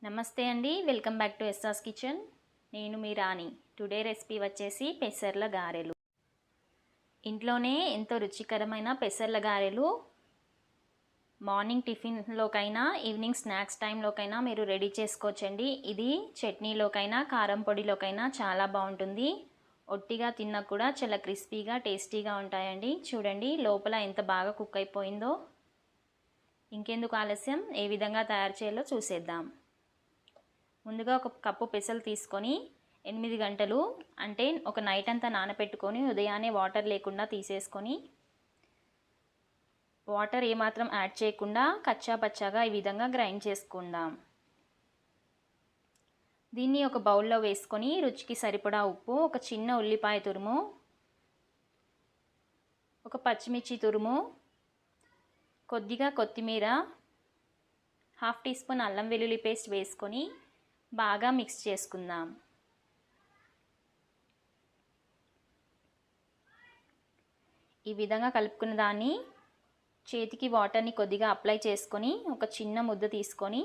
నమస్తే అండి, welcome back to ఎస్ఆర్స్ kitchen. నేను మీ రాణి. టుడే రెసిపీ వచ్చేసి పెసర్ల గారెలు. ఇంట్లోనే ఎంతో రుచికరమైన పెసర్ల గారెలు మార్నింగ్ టిఫిన్లోకైనా ఈవినింగ్ స్నాక్స్ టైంలోకైనా మీరు రెడీ చేసుకోవచ్చండి. ఇది చట్నీలోకైనా కారం పొడిలోకైనా చాలా బాగుంటుంది. ఒట్టిగా తిన్నా కూడా చాలా క్రిస్పీగా టేస్టీగా ఉంటాయండి. చూడండి లోపల ఎంత బాగా కుక్ అయిపోయిందో. ఇంకెందుకు ఆలస్యం, ఏ విధంగా తయారు చేయాలో చూసేద్దాం. ముందుగా ఒక కప్పు పెసలు తీసుకొని 8 గంటలు అంటే ఒక నైట్ అంతా నానబెట్టుకొని ఉదయాన్నే వాటర్ లేకుండా తీసేసుకొని, వాటర్ ఏమాత్రం యాడ్ చేయకుండా కచ్చా పచ్చాగా ఈ విధంగా గ్రైండ్ చేసుకుందాం. దీన్ని ఒక బౌల్లో వేసుకొని రుచికి సరిపడా ఉప్పు, ఒక చిన్న ఉల్లిపాయ తురుము, ఒక పచ్చిమిర్చి తురుము, కొద్దిగా కొత్తిమీర, 1/2 టీ స్పూన్ అల్లం వెల్లుల్లి పేస్ట్ వేసుకొని బాగా మిక్స్ చేసుకుందాం. ఈ విధంగా కలుపుకున్న దాన్ని చేతికి వాటర్ని కొద్దిగా అప్లై చేసుకొని ఒక చిన్న ముద్ద తీసుకొని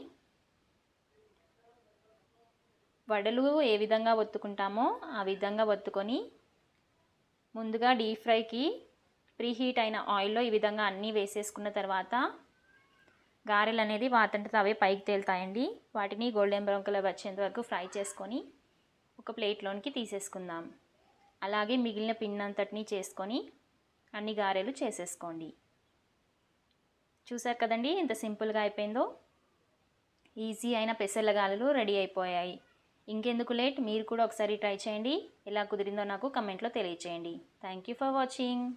వడలు ఏ విధంగా ఒత్తుకుంటామో ఆ విధంగా ఒత్తుకొని ముందుగా డీప్ ఫ్రైకి ప్రీహీట్ అయిన ఆయిల్లో ఈ విధంగా అన్నీ వేసేసుకున్న తర్వాత గారెలు అనేది వాటంతట అవే పైకి తేలుతాయండి. వాటిని గోల్డెన్ బ్రౌన్ కలర్ వచ్చేంత వరకు ఫ్రై చేసుకొని ఒక ప్లేట్లోనికి తీసేసుకుందాం. అలాగే మిగిలిన పిండి అంతటిని చేసుకొని అన్ని గారెలు చేసేసుకోండి. చూసారు కదండి ఎంత సింపుల్గా అయిపోయిందో. ఈజీ అయిన పెసర్ల గారెలు రెడీ అయిపోయాయి. ఇంకెందుకు లేట్, మీరు కూడా ఒకసారి ట్రై చేయండి. ఎలా కుదిరిందో నాకు కమెంట్లో తెలియచేయండి. Thank you for watching.